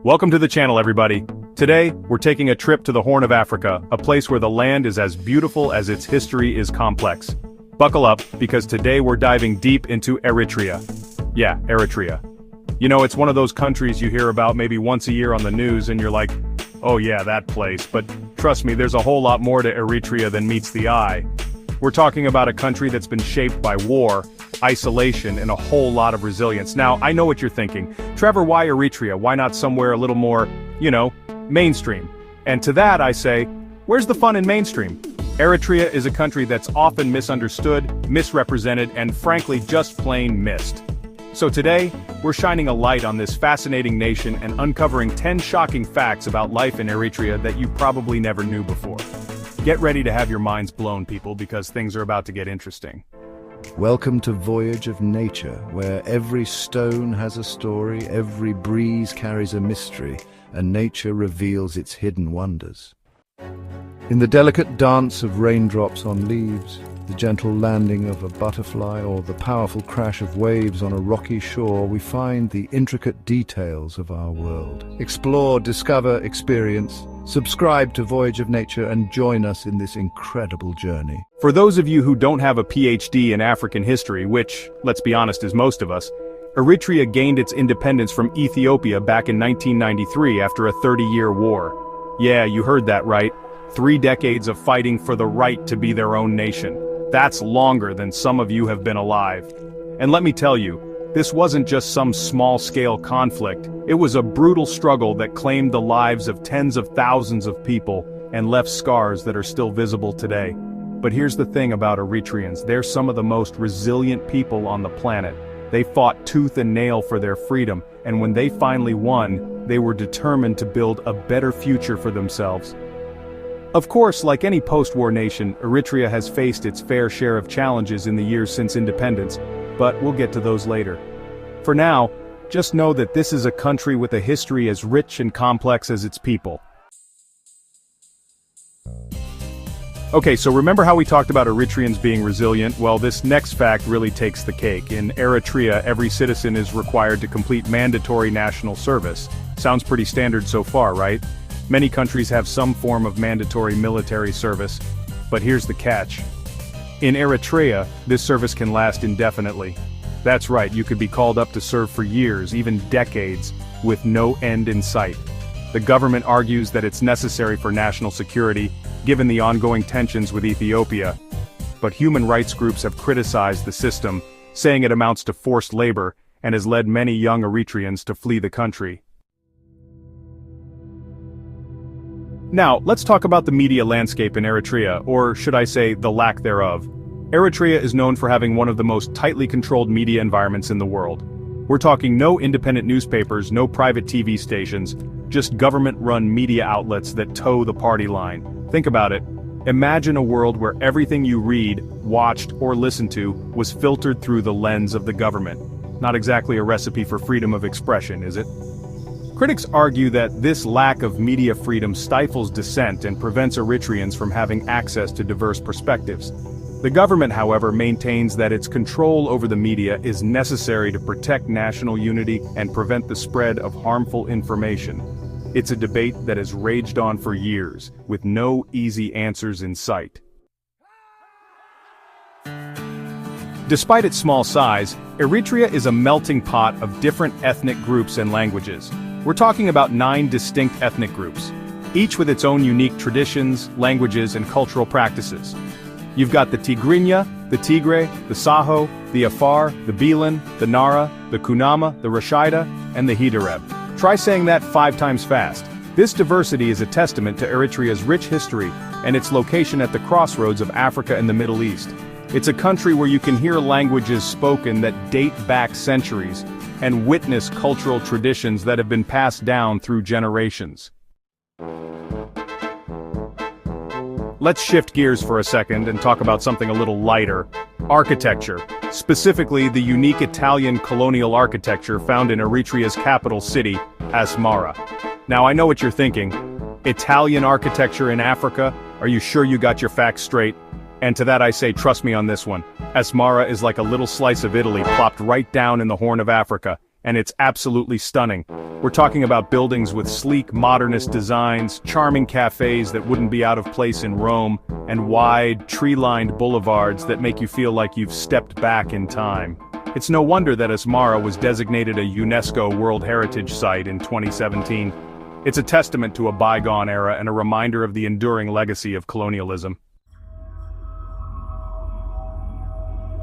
Welcome to the channel, everybody. Today, we're taking a trip to the Horn of Africa, a place where the land is as beautiful as its history is complex. Buckle up, because today we're diving deep into Eritrea. Yeah, Eritrea. You know, it's one of those countries you hear about maybe once a year on the news and you're like, oh yeah, that place. But trust me, there's a whole lot more to Eritrea than meets the eye. We're talking about a country that's been shaped by war, isolation, and a whole lot of resilience. Now, I know what you're thinking. Trevor, why Eritrea? Why not somewhere a little more, mainstream? And to that I say, where's the fun in mainstream? Eritrea is a country that's often misunderstood, misrepresented, and frankly just plain missed. So today, we're shining a light on this fascinating nation and uncovering 10 shocking facts about life in Eritrea that you probably never knew before. Get ready to have your minds blown, people, because things are about to get interesting. Welcome to Voyage of Nature, where every stone has a story, every breeze carries a mystery, and nature reveals its hidden wonders. In the delicate dance of raindrops on leaves, the gentle landing of a butterfly, or the powerful crash of waves on a rocky shore, we find the intricate details of our world. Explore, discover, experience. Subscribe to Voyage of Nature and join us in this incredible journey. For those of you who don't have a PhD in African history, which, let's be honest, is most of us, Eritrea gained its independence from Ethiopia back in 1993 after a 30-year war. Yeah, you heard that right. 3 decades of fighting for the right to be their own nation. That's longer than some of you have been alive. And let me tell you, this wasn't just some small-scale conflict. It was a brutal struggle that claimed the lives of tens of thousands of people and left scars that are still visible today. But here's the thing about Eritreans, they're some of the most resilient people on the planet. They fought tooth and nail for their freedom, and when they finally won, they were determined to build a better future for themselves. Of course, like any post-war nation, Eritrea has faced its fair share of challenges in the years since independence, but we'll get to those later. For now, just know that this is a country with a history as rich and complex as its people. Okay, so remember how we talked about Eritreans being resilient? Well, this next fact really takes the cake. In Eritrea, every citizen is required to complete mandatory national service. Sounds pretty standard so far, right? Many countries have some form of mandatory military service, but here's the catch. In Eritrea, this service can last indefinitely. That's right, you could be called up to serve for years, even decades, with no end in sight. The government argues that it's necessary for national security, given the ongoing tensions with Ethiopia. But human rights groups have criticized the system, saying it amounts to forced labor, and has led many young Eritreans to flee the country. Now, let's talk about the media landscape in Eritrea, or should I say, the lack thereof. Eritrea is known for having one of the most tightly controlled media environments in the world. We're talking no independent newspapers, no private TV stations, just government-run media outlets that toe the party line. Think about it. Imagine a world where everything you read, watched, or listened to was filtered through the lens of the government. Not exactly a recipe for freedom of expression, is it? Critics argue that this lack of media freedom stifles dissent and prevents Eritreans from having access to diverse perspectives. The government, however, maintains that its control over the media is necessary to protect national unity and prevent the spread of harmful information. It's a debate that has raged on for years, with no easy answers in sight. Despite its small size, Eritrea is a melting pot of different ethnic groups and languages. We're talking about 9 distinct ethnic groups, each with its own unique traditions, languages, and cultural practices. You've got the Tigrinya, the Tigray, the Saho, the Afar, the Bilan, the Nara, the Kunama, the Rashida, and the Hidareb. Try saying that 5 times fast. This diversity is a testament to Eritrea's rich history and its location at the crossroads of Africa and the Middle East. It's a country where you can hear languages spoken that date back centuries and witness cultural traditions that have been passed down through generations. Let's shift gears for a second and talk about something a little lighter. Architecture, specifically the unique Italian colonial architecture found in Eritrea's capital city, Asmara. Now I know what you're thinking. Italian architecture in Africa? Are you sure you got your facts straight? And to that I say, trust me on this one. Asmara is like a little slice of Italy plopped right down in the Horn of Africa. and it's absolutely stunning. We're talking about buildings with sleek, modernist designs, charming cafes that wouldn't be out of place in Rome, and wide, tree-lined boulevards that make you feel like you've stepped back in time. It's no wonder that Asmara was designated a UNESCO World Heritage Site in 2017. It's a testament to a bygone era and a reminder of the enduring legacy of colonialism.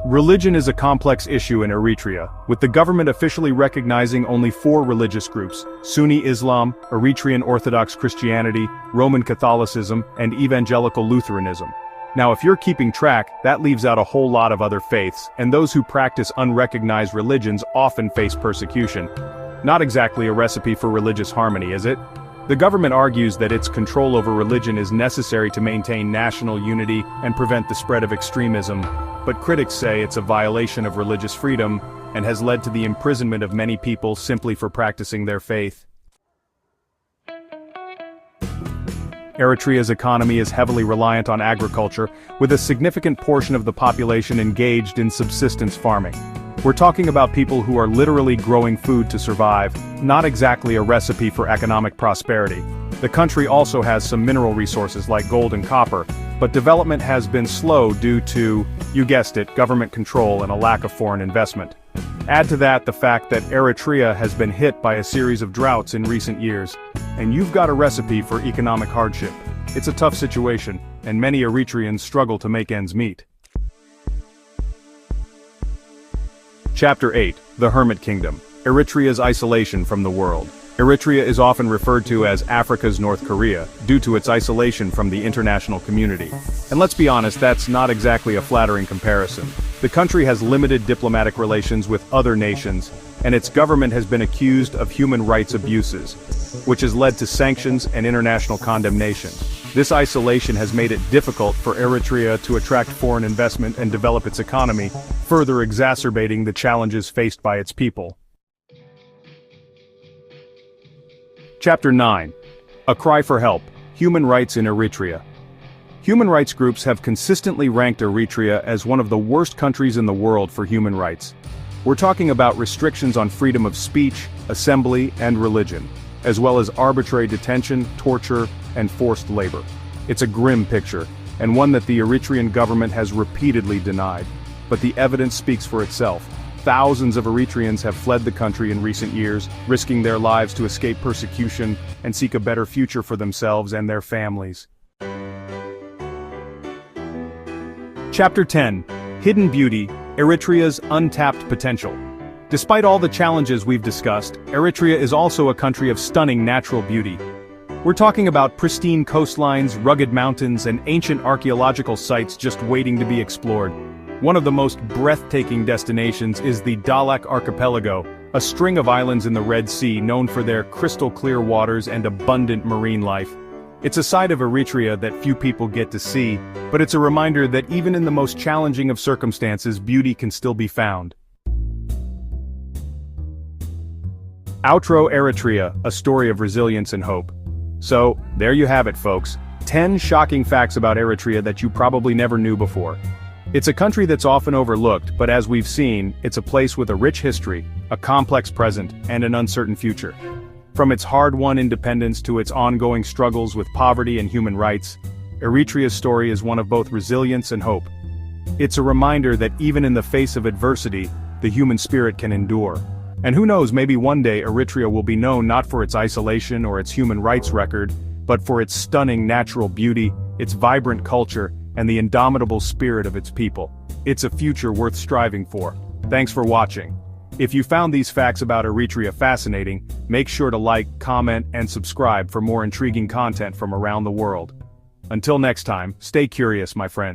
Religion is a complex issue in Eritrea, with the government officially recognizing only 4 religious groups: Sunni Islam, Eritrean Orthodox Christianity, Roman Catholicism, and Evangelical Lutheranism. Now, if you're keeping track, that leaves out a whole lot of other faiths, and those who practice unrecognized religions often face persecution. Not exactly a recipe for religious harmony, is it? The government argues that its control over religion is necessary to maintain national unity and prevent the spread of extremism, but critics say it's a violation of religious freedom and has led to the imprisonment of many people simply for practicing their faith. Eritrea's economy is heavily reliant on agriculture, with a significant portion of the population engaged in subsistence farming. We're talking about people who are literally growing food to survive, not exactly a recipe for economic prosperity. The country also has some mineral resources like gold and copper, but development has been slow due to, you guessed it, government control and a lack of foreign investment. Add to that the fact that Eritrea has been hit by a series of droughts in recent years, and you've got a recipe for economic hardship. It's a tough situation, and many Eritreans struggle to make ends meet. Chapter 8, The Hermit Kingdom, Eritrea's isolation from the world. Eritrea is often referred to as Africa's North Korea, due to its isolation from the international community. And let's be honest, that's not exactly a flattering comparison. The country has limited diplomatic relations with other nations, and its government has been accused of human rights abuses, which has led to sanctions and international condemnation. This isolation has made it difficult for Eritrea to attract foreign investment and develop its economy, further exacerbating the challenges faced by its people. Chapter 9. A Cry for Help, Human Rights in Eritrea. Human rights groups have consistently ranked Eritrea as one of the worst countries in the world for human rights. We're talking about restrictions on freedom of speech, assembly, and religion, as well as arbitrary detention, torture, and forced labor. It's a grim picture, and one that the Eritrean government has repeatedly denied. But the evidence speaks for itself. Thousands of Eritreans have fled the country in recent years, risking their lives to escape persecution and seek a better future for themselves and their families. Chapter 10. Hidden Beauty, Eritrea's Untapped Potential. Despite all the challenges we've discussed, Eritrea is also a country of stunning natural beauty. We're talking about pristine coastlines, rugged mountains, and ancient archaeological sites just waiting to be explored. One of the most breathtaking destinations is the Dahlak Archipelago, a string of islands in the Red Sea known for their crystal-clear waters and abundant marine life. It's a side of Eritrea that few people get to see, but it's a reminder that even in the most challenging of circumstances, beauty can still be found. Outro Eritrea, a story of resilience and hope. So, there you have it, folks. 10 shocking facts about Eritrea that you probably never knew before. It's a country that's often overlooked, but as we've seen, it's a place with a rich history, a complex present, and an uncertain future. From its hard-won independence to its ongoing struggles with poverty and human rights, Eritrea's story is one of both resilience and hope. It's a reminder that even in the face of adversity, the human spirit can endure. And who knows, maybe one day Eritrea will be known not for its isolation or its human rights record, but for its stunning natural beauty, its vibrant culture, and the indomitable spirit of its people. It's a future worth striving for. Thanks for watching. If you found these facts about Eritrea fascinating, make sure to like, comment, and subscribe for more intriguing content from around the world. Until next time, stay curious, my friend.